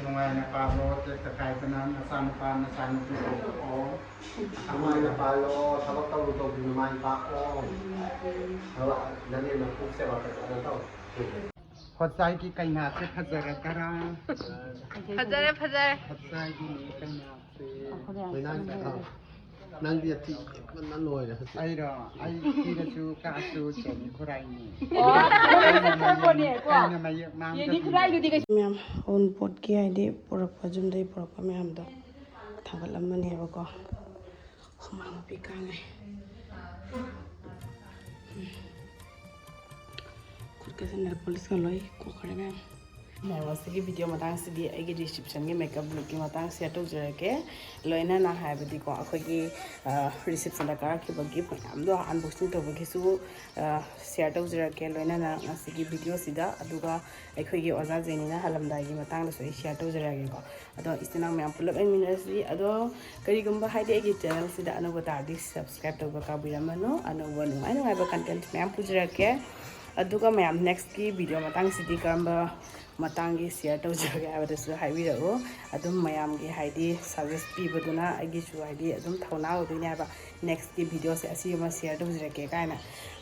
nungai na palo te kakai panan asan pan asan piko o nungai na palo sabak tau to nungai pa o hala nani na puk se wa ka na tau Phật ki kai na se phajara kara phajare Phật ki ni kai na se mai na ka nang dia ti man nan loi ai ro ai ki da chu ka chu chen khurai ni na mai mang ye ni khurai du di ka मैम ऑन पोट की ID पुरक जुमदे पुरक ma'am दो थागलमने बको हुमांग पिकांगे खुद के नेल पुलिस का लोई को खड़े मैम मैं वास्ते वीडियो मतंग सिदी आगे रिसेप्शन के मेकअप लुक की मतंग से तो जरा के लोइना ना है बदी को अखोई की रिसेप्शन का की बगी हम दो अनबॉक्सिंग तो बगी सु शेयर तो जरा के लोइना ना सिगी वीडियो सिदा अदुगा अखोई की ओजा जेनी ना हलमदाई की मतंग सो शेयर तो जरा के को अदो इस्तना मैं पुलक एमिनसी अदो करीगुम्बा हाइदे की चैनल सिदा अनबो तादी सब्सक्राइब तो बका बिरमनो अनबो नुआई नुआई कंटेंट मैं पुजरा के अदुगा मैं नेक्स्ट की वीडियो मतंग सिदी करम्बा मतंगी शेयर तो जगे हाबदसु हाइबिरओ अदुम मयाम की हाइदी सजेस्ट पीबदुना आगिसु हाइदी अदुम थौना ओदुनि हाबा नेक्स्ट की वीडियो से असी म शेयर तो जगे कायना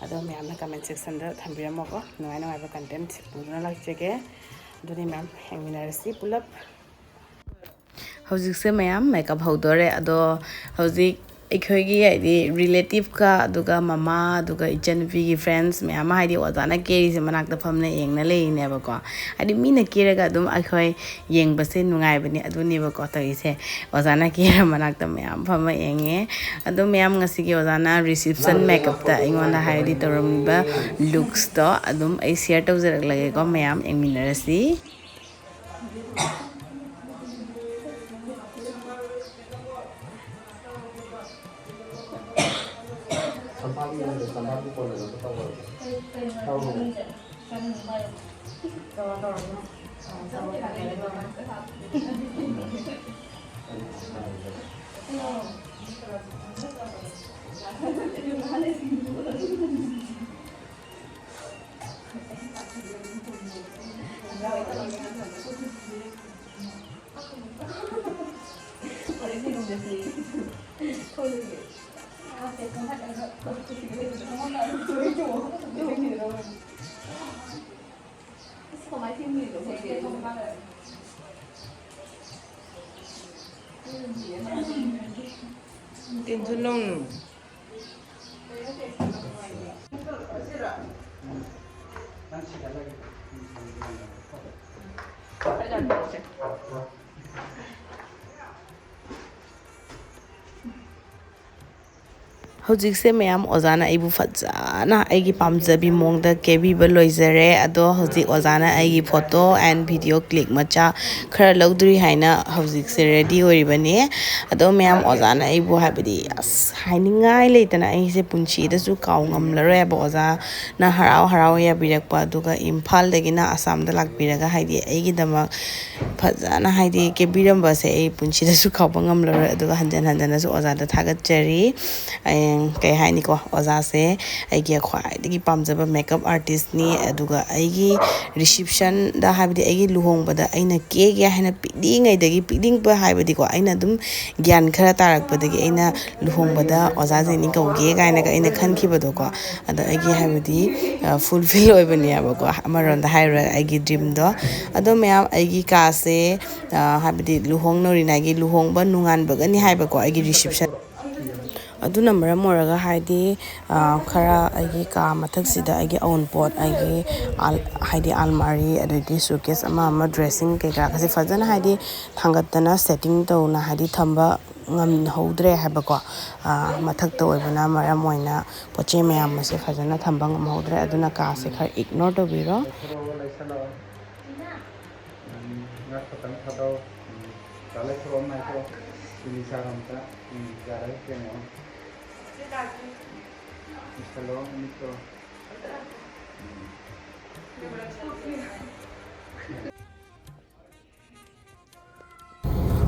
अदो मयामना कमेंट सेक्शन दा थंबिरमको नुआई नुआई कंटेंट पुना लाक्चगे अदुनि मैम हेंमिनारसी पुलप हौजिक से मैम मेकअप हौदोरे अदो हौजिक अखोगी हाइदी रिलेटिव का अदुगा ममा अदुगा इचनपी की फ्रेंड्स मैम हाइदी ओजाना केरी से मनाक फमने येंगना लेनेबको हाइदी मीना केरगा अदुम अखोई येंगबसे नुंगाइबनी अदुनेबको तइसे ओजाना केरा मनाक मैम फम येंगे अदु मैम ngasi की ओजाना रिसेप्शन मेकअप ता इंगोना हाइदी तोरमबा लुक्स तो अदुम आई शेयर तौजरक लगेको मैम येंगमिनरसी Tin thun long हौजिक से मैम ओजाना आइबु फजाना आइगी पामजबी मोंगदा केबीबा लोइजरे अदो हौजिक ओजाना आइगी फोटो एंड वीडियो क्लिक मचा खरा लौद्री हाइना हौजिक से रेडी होइबने अदो मैम ओजाना आइबु हाबदी अस हाइनिंगाइ लेतना आइसे पुंची दसु काउ ngamlare बा ओजाना हराव हराव या बिरकपा दुगा इम्फाल दगिना आसाम दा लाकबिरगा हाइदी आइगी दमा फजाना हाइदी केबीरमबा से ए पुंची दसु काउ ngamlare दुगा हंजन हंजन सु ओजादा थागतचरी कई हाइनिको ओजा से आइगी ख्वाइदगी पामजबा मेकअप आर्टिस्ट नि अदुगा आइगी रिसेप्शन दा हाबदी आइगी लुहोंगबदा आइना केगे हाइना पिडिंगैदगी पिडिंगबा हाबदीको आइना दुम ज्ञान खरा तारकपदगी आइना लुहोंगबदा ओजा जेनि कौगे गाइना का आइना खनखिबदोको अदा आइगी हाबदी फुलफिल ओइबनि याबको अमरंदा हाइरा आइगी ड्रीम दो अदो मैम आइगी का से हाबदी लुहोंगनोरिनागी लुहोंगबा नुंगानबगनि हाइबको आइगी रिसेप्शन अदुना मरम मोरगा हाइदी खरा आइगी का मथक्सिदा आइगी ओन पोट आइगी हाइदी अलमारी अदगी सुकेस अमा ड्रेसिंग केका kasi फजन हाइदी थांगतना सेटिंग तौना हाइदी थंबा ngam hodre habako mathak to oibuna maram moina poche मैम से फजना थंबा ngam hodre aduna का से खर इग्नोर तो बिरो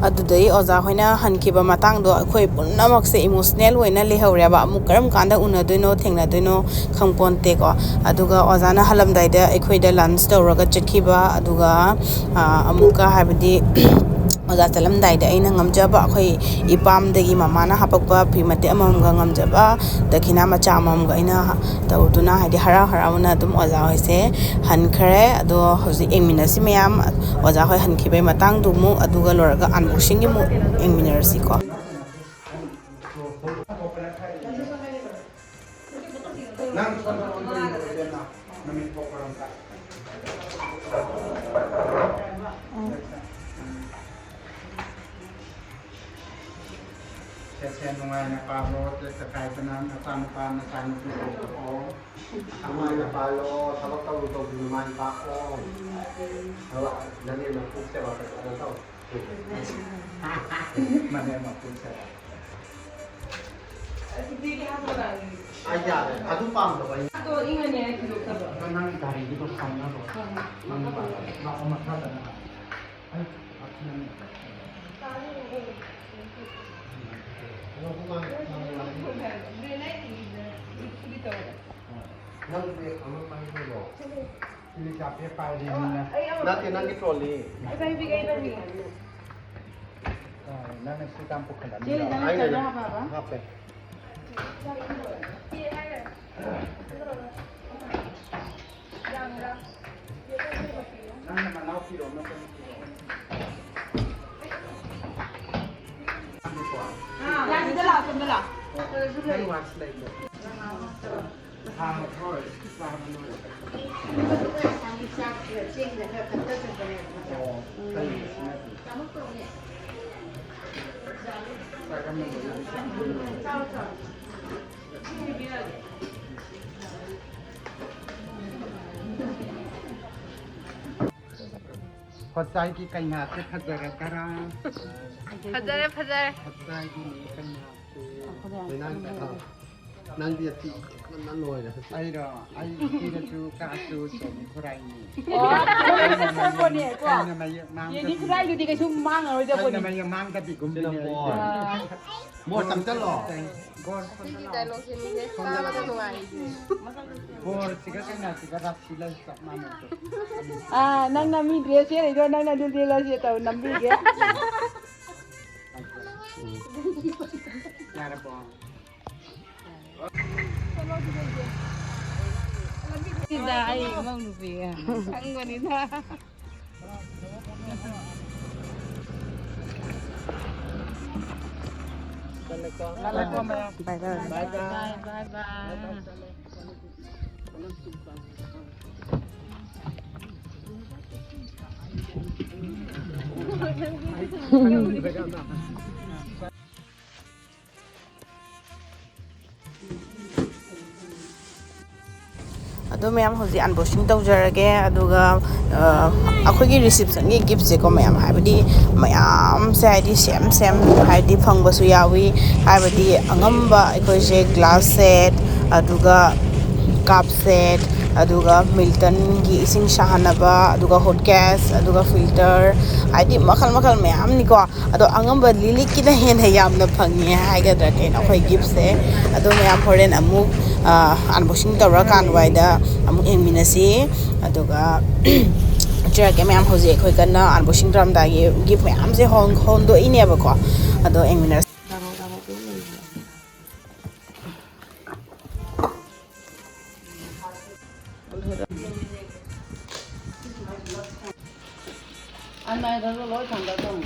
adudai oza hoina hankiba matang do akhoi punnamak se emotional hoina lehoreba amuk karam kanda unadoino thengnadoino khangponte ko aduga oza na halamdai da akhoi da lunch tawraga chatkiba aduga amuka habdi oza chalamdai da aina ngamjaba akhoi ipamdagi mamana hapakpa phimate amamga ngamjaba dakhina macha amamga aina tawduna haidi hara haramuna dum oza hoise hankhare ado hoji engminasi mayam oza hoi hankibai matang dumu aduga loraga unboxing mu engminarsi ko Saya mengenai palo, terkait dengan asan itu oh, mengenai palo, sama tahu tahu minuman pako, kalau nanti mampu saya ada tahu, mana mampu saya. Aja, adu pam tu kan. Itu ingatnya itu kalau. Karena dari itu sama tu. Mana palo, nak amat ada. Ay, aku ni. Nanti troli. Saya bikin ini. Nanti si campur kelan. Jadi jangan ada apa-apa. Apa? Nanti mana kilo, mana kilo. Ya, sudah lah, sudah lah. Kan was like that. Thôi, làm luôn. Phật की कन्या से खजर करा Fajar. Phật की कन्या से nang dia ti nan loi na ai ro ai ti da chu ka chu som khrai ni Sa po ni ko. na mai mang Ye ni krai lu di ka sum mang ro ja po na ni. mai mang ka ti gum ni mo tam ta lo gor Kita lo sini deh, kalau tu tuai. gor tiga na tiga rap sila sa mama Nang na mi dress ye ro nang na dul dia la ye tau nam bi ge. yara po Tidak, ay mau lupa ya. Ang wanita. Bye bye. ado mayam hoji unboxing tawjarage aduga akhoi reception gi gift se ko mayam haibadi mayam se haidi sem haidi phangbasu yawi haibadi angamba akhoi je glass set aduga cup set aduga Milton gi ising shahanaba aduga hot gas aduga filter haidi makhal mayam ni ko ado angamba lili kida hena yamna phangi haigadra kain akhoi gift se ado mayam horen amuk unboxing tawra kan waida amuk engminasi aduga jera ke mayam hoje khoi kana unboxing tram da gi gift mayam se hon do ine ba ko ado engminas Anh đó lối thằng đó không.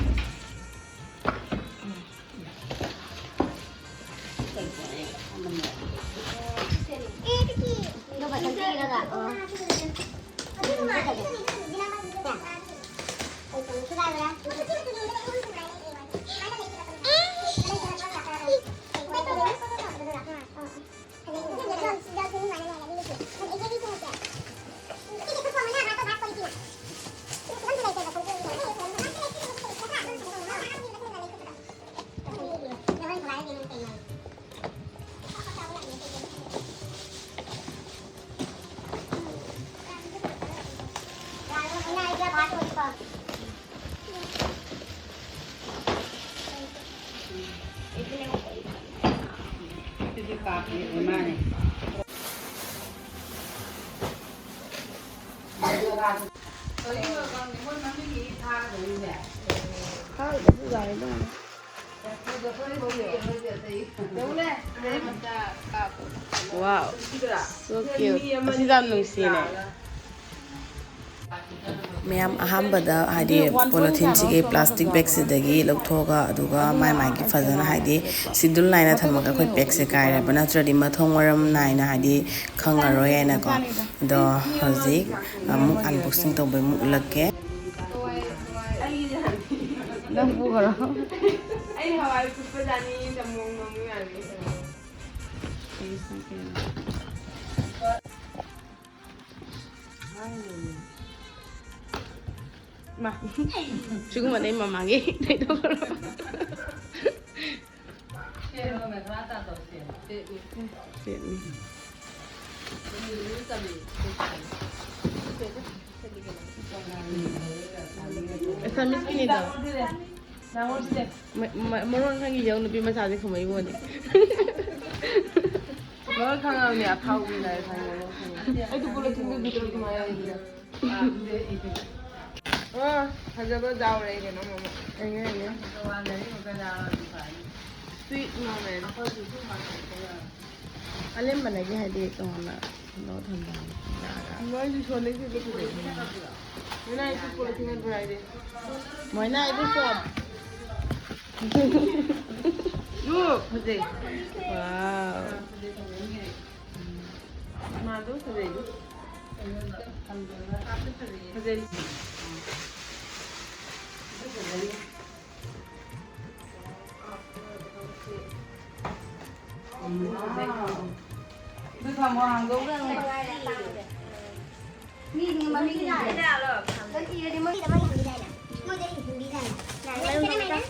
Wow, so cute. Asi dam nungsine. ꯃꯌꯥꯝ ꯑꯍꯥꯟꯕꯗ ꯍꯥꯏꯗꯤ ꯄꯣꯂꯤꯊꯤꯟꯁꯤꯒꯤ plastic ꯕꯦꯒꯁꯤꯗꯒꯤ ꯂꯧꯊꯣꯛꯑꯒ ꯑꯗꯨꯒ ꯃꯥꯒꯤ ꯐꯖꯅ ꯍꯥꯏꯗꯤ ꯁꯤꯗꯨꯜ ꯅꯥꯏꯅ ꯊꯝꯃꯒ ꯑꯩꯈꯣꯏ ꯕꯦꯒꯁꯦ ꯀꯥꯏꯔꯕ ꯅꯠꯇ꯭ꯔꯗꯤ ꯃꯊꯣꯡ ꯃꯔꯝ ꯅꯥꯏꯅ ꯍꯥꯏꯗꯤ ꯈꯪꯉꯔꯣꯏ ꯍꯥꯏꯅꯀꯣ ꯑꯗꯣ ꯍꯧꯖꯤꯛ ꯑꯃꯨꯛ ꯑꯟꯕꯣꯛꯁꯤꯡ ꯇꯧꯕꯩ ꯑꯃꯨꯛ ꯎꯠꯂꯛꯀꯦ ꯅꯪ ꯄꯨꯈꯔꯣ ꯑꯩ ꯍꯋꯥꯏ ꯐꯨꯠꯄ ꯖꯥꯅꯤ ꯆꯝꯃꯣꯡ ꯅꯣꯡ ꯌꯥꯅꯤ 마 지금 내 맘마게 내도 그러 esa miskinita moron hangi jauh lebih macam ada kemai gua ni moron kanga ni apa ubi lah kanga itu boleh tinggal di dalam maya ini oh hajaba jauh lagi kan mama ini sweet moment alim mana lagi hadiah tu mana no thanda moi ju chole ke dekho Mana itu boleh tinggal berada. Mana itu shop. Look, Puja. Wow. Madu Puja. Puja. Itu kamu hanggau kan? Ini mà mình lại ra rồi. Cái kia đi mới đi đây nè. Mới đi đây. Này cái này nè.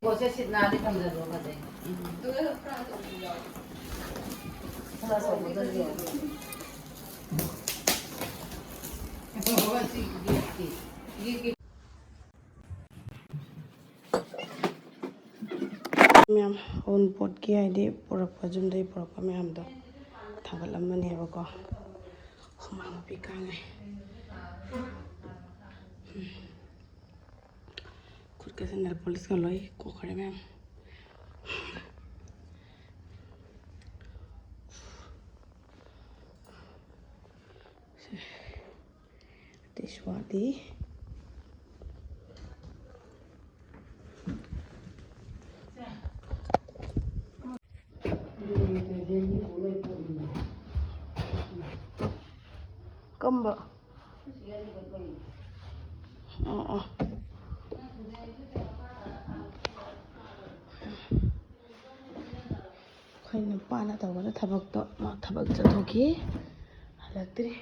Você se nada e fazer droga daí. Ela só muda de olho. ꯃꯌꯥꯝ ꯑꯣꯟ ꯄꯣꯠꯀꯤ ꯍꯥꯏꯗꯤ ꯄꯨꯔꯛꯄ ꯌꯨꯝꯗꯒꯤ ꯄꯨꯔꯛꯄ ꯃꯌꯥꯝꯗꯣ ꯊꯥꯡꯒꯠꯂꯝꯃꯅꯦꯕꯀꯣ ꯍꯨꯃꯥꯡ ꯃꯄꯤ ꯀꯥꯡꯉꯦ ꯈꯨꯠꯀꯁꯦ nail ꯄꯣꯂꯤꯁꯀ ꯂꯣꯏ ꯀꯣꯛꯈ꯭ꯔꯦ ꯃꯌꯥꯝ ꯇꯤꯁꯋꯥꯗꯤ Combo. Oh. Khuyên nằm pa na tàu nó thà bọc to mà thà bọc cho thôi kia. Hạt tươi.